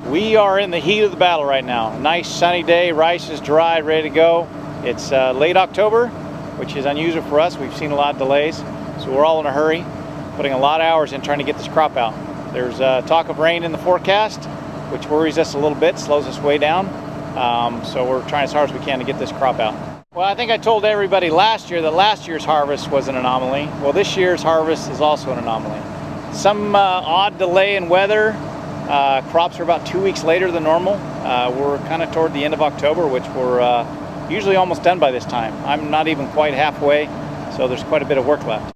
We are in the heat of the battle right now. Nice sunny day, rice is dry, ready to go. It's late October, which is unusual for us. We've seen a lot of delays, so we're all in a hurry, putting a lot of hours in trying to get this crop out. There's talk of rain in the forecast, which worries us a little bit, slows us way down. So we're trying as hard as we can to get this crop out. Well, I think I told everybody last year that last year's harvest was an anomaly. Well, this year's harvest is also an anomaly. Some odd delay in weather. Crops are about 2 weeks later than normal. We're kind of toward the end of October, which we're usually almost done by this time. I'm not even quite halfway, so there's quite a bit of work left.